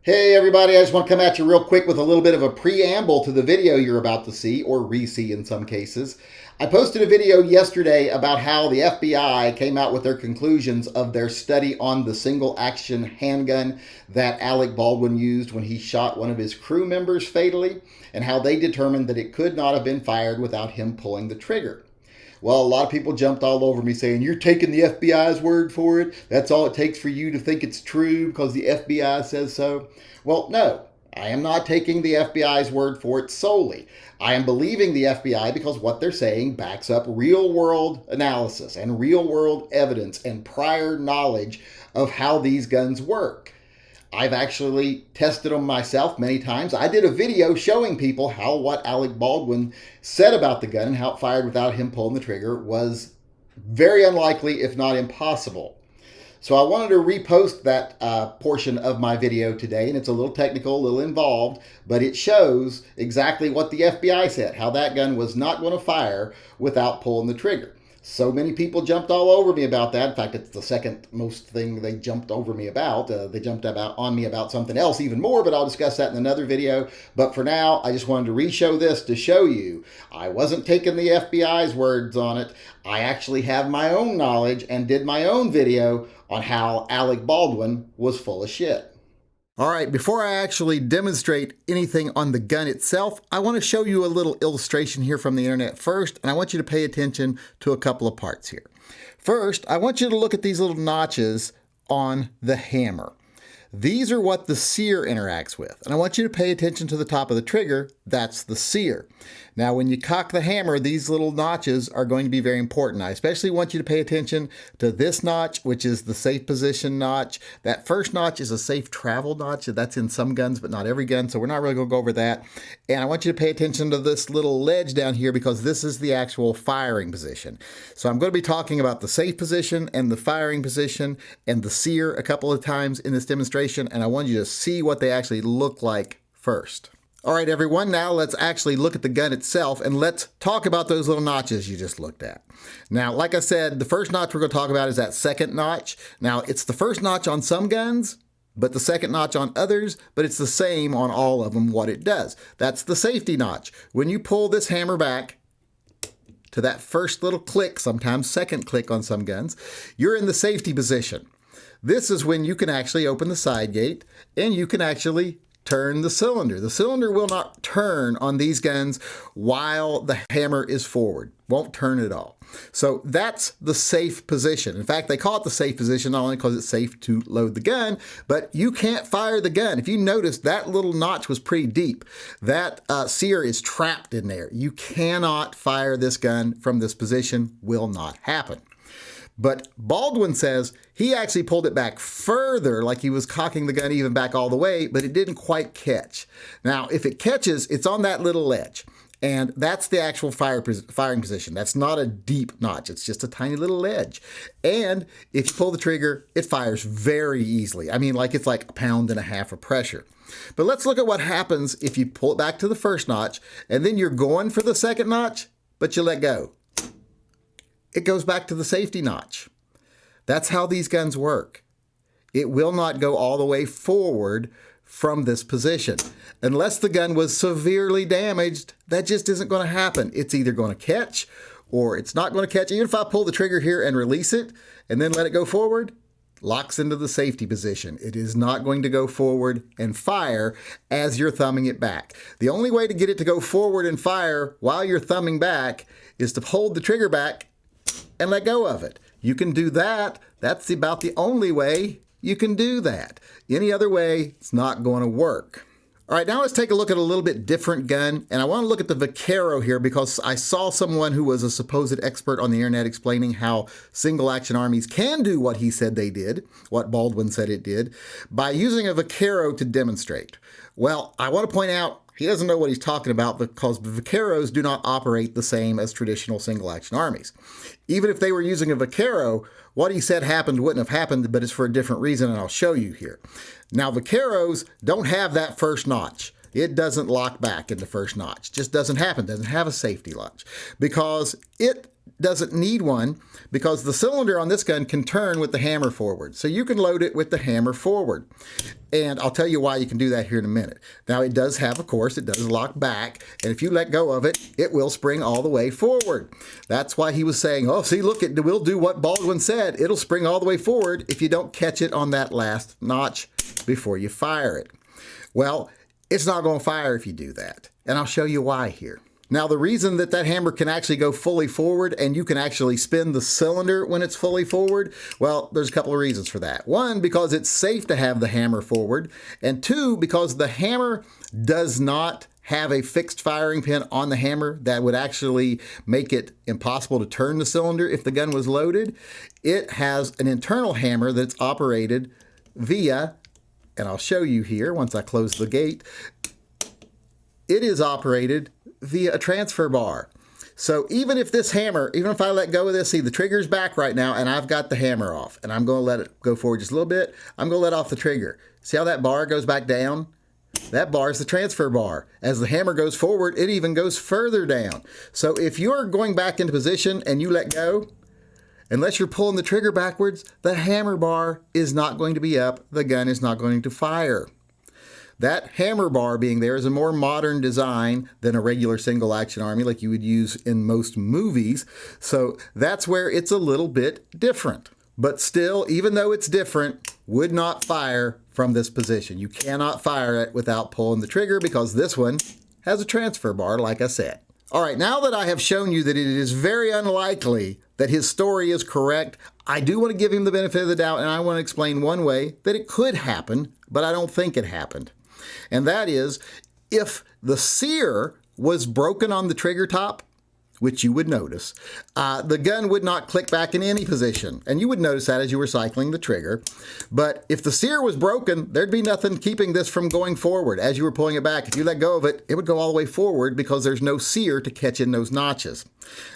Hey everybody, I just want to come at you real quick with a little bit of a preamble to the video you're about to see, or re-see in some cases. I posted a video yesterday about how the FBI came out with their conclusions of their study on the single action handgun that Alec Baldwin used when he shot one of his crew members fatally, and how they determined that it could not have been fired without him pulling the trigger. Well, a lot of people jumped all over me saying, you're taking the FBI's word for it. That's all it takes for you to think it's true because the FBI says so. Well, no, I am not taking the FBI's word for it solely. I am believing the FBI because what they're saying backs up real world analysis and real world evidence and prior knowledge of how these guns work. I've actually tested them myself many times. I did a video showing people how what Alec Baldwin said about the gun and how it fired without him pulling the trigger was very unlikely, if not impossible. So I wanted to repost that portion of my video today, and it's a little technical, a little involved, but it shows exactly what the FBI said, how that gun was not going to fire without pulling the trigger. So many people jumped all over me about that. In fact, it's the second most thing they jumped over me about. They jumped on me about something else even more, but I'll discuss that in another video. But for now, I just wanted to re-show this to show you I wasn't taking the FBI's words on it. I actually have my own knowledge and did my own video on how Alec Baldwin was full of shit. All right, before I actually demonstrate anything on the gun itself, I want to show you a little illustration here from the internet first, and I want you to pay attention to a couple of parts here. First, I want you to look at these little notches on the hammer. These are what the sear interacts with, and I want you to pay attention to the top of the trigger. That's the sear. Now, when you cock the hammer, these little notches are going to be very important. I especially want you to pay attention to this notch, which is the safe position notch. That first notch is a safe travel notch. That's in some guns, but not every gun, so we're not really going to go over that. And I want you to pay attention to this little ledge down here because this is the actual firing position. So I'm going to be talking about the safe position and the firing position and the sear a couple of times in this demonstration, and I want you to see what they actually look like first. All right, everyone, now let's actually look at the gun itself and let's talk about those little notches you just looked at. Now, like I said, the first notch we're going to talk about is that second notch. Now, it's the first notch on some guns, but the second notch on others, but it's the same on all of them what it does. That's the safety notch. When you pull this hammer back to that first little click, sometimes second click on some guns, you're in the safety position. This is when you can actually open the side gate and you can actually turn the cylinder. The cylinder will not turn on these guns while the hammer is forward. Won't turn at all. So that's the safe position. In fact, they call it the safe position not only because it's safe to load the gun, but you can't fire the gun. If you notice, that little notch was pretty deep. That sear is trapped in there. You cannot fire this gun from this position. Will not happen. But Baldwin says he actually pulled it back further, like he was cocking the gun even back all the way, but it didn't quite catch. Now, if it catches, it's on that little ledge. And that's the actual firing position. That's not a deep notch. It's just a tiny little ledge. And if you pull the trigger, it fires very easily. I mean, like it's like 1.5 pounds of pressure. But let's look at what happens if you pull it back to the first notch, and then you're going for the second notch, but you let go. It goes back to the safety notch. That's how these guns work. It will not go all the way forward from this position. Unless the gun was severely damaged, that just isn't going to happen. It's either going to catch or it's not going to catch. Even if I pull the trigger here and release it and then let it go forward, locks into the safety position. It is not going to go forward and fire as you're thumbing it back. The only way to get it to go forward and fire while you're thumbing back is to hold the trigger back and let go of it. You can do that. That's about the only way you can do that. Any other way, it's not going to work. All right, now let's take a look at a little bit different gun. And I want to look at the Vaquero here because I saw someone who was a supposed expert on the internet explaining how single action armies can do what he said they did, what Baldwin said it did, by using a Vaquero to demonstrate. Well, I want to point out he doesn't know what he's talking about because the Vaqueros do not operate the same as traditional single-action armies. Even if they were using a Vaquero, what he said happened wouldn't have happened, but it's for a different reason, and I'll show you here. Now, Vaqueros don't have that first notch. It doesn't lock back in the first notch. Just doesn't happen. Doesn't have a safety latch because it doesn't need one because the cylinder on this gun can turn with the hammer forward. So you can load it with the hammer forward. And I'll tell you why you can do that here in a minute. Now it does have, of course, it does lock back. And if you let go of it, it will spring all the way forward. That's why he was saying, oh, see, look, it will do what Baldwin said. It'll spring all the way forward if you don't catch it on that last notch before you fire it. Well, it's not going to fire if you do that. And I'll show you why here. Now, the reason that that hammer can actually go fully forward and you can actually spin the cylinder when it's fully forward, well, there's a couple of reasons for that. One, because it's safe to have the hammer forward. And two, because the hammer does not have a fixed firing pin on the hammer that would actually make it impossible to turn the cylinder if the gun was loaded. It has an internal hammer that's operated via, and I'll show you here once I close the gate, it is operated via a transfer bar. So even if this hammer, even if I let go of this, see the trigger's back right now and I've got the hammer off and I'm going to let it go forward just a little bit. I'm going to let off the trigger. See how that bar goes back down? That bar is the transfer bar. As the hammer goes forward, it even goes further down. So if you're going back into position and you let go, unless you're pulling the trigger backwards, the hammer bar is not going to be up. The gun is not going to fire. That hammer bar being there is a more modern design than a regular single action army like you would use in most movies. So that's where it's a little bit different. But still, even though it's different, would not fire from this position. You cannot fire it without pulling the trigger because this one has a transfer bar, like I said. All right, now that I have shown you that it is very unlikely that his story is correct, I do want to give him the benefit of the doubt, and I want to explain one way that it could happen, but I don't think it happened. And that is, if the sear was broken on the trigger top, which you would notice, the gun would not click back in any position. And you would notice that as you were cycling the trigger. But if the sear was broken, there'd be nothing keeping this from going forward. As you were pulling it back, if you let go of it, it would go all the way forward because there's no sear to catch in those notches.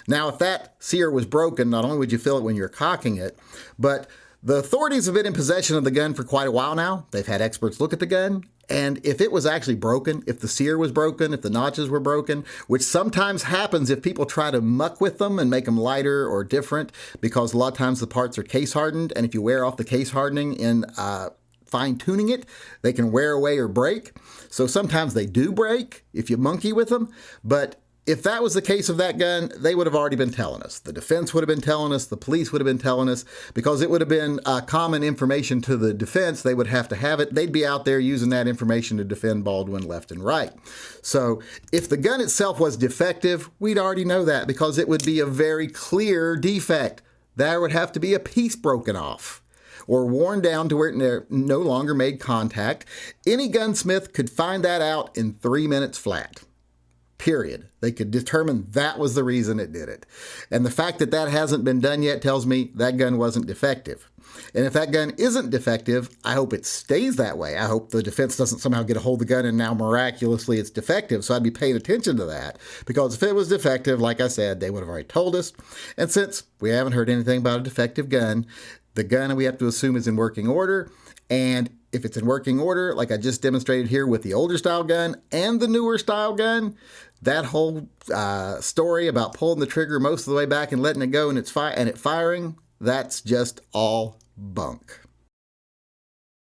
Now, if that sear was broken, not only would you feel it when you're cocking it, but the authorities have been in possession of the gun for quite a while now. They've had experts look at the gun. And if it was actually broken, if the sear was broken, if the notches were broken, which sometimes happens if people try to muck with them and make them lighter or different, because a lot of times the parts are case hardened. And if you wear off the case hardening in fine tuning it, they can wear away or break. So sometimes they do break if you monkey with them. But if that was the case of that gun, they would have already been telling us. The defense would have been telling us. The police would have been telling us because it would have been common information to the defense. They would have to have it. They'd be out there using that information to defend Baldwin left and right. So if the gun itself was defective, we'd already know that because it would be a very clear defect. There would have to be a piece broken off or worn down to where it no longer made contact. Any gunsmith could find that out in 3 minutes flat. Period. They could determine that was the reason it did it. And the fact that that hasn't been done yet tells me that gun wasn't defective. And if that gun isn't defective, I hope it stays that way. I hope the defense doesn't somehow get a hold of the gun and now miraculously it's defective. So I'd be paying attention to that because if it was defective, like I said, they would have already told us. And since we haven't heard anything about a defective gun, the gun we have to assume is in working order. And if it's in working order, like I just demonstrated here with the older style gun and the newer style gun, that whole story about pulling the trigger most of the way back and letting it go and it firing, that's just all bunk.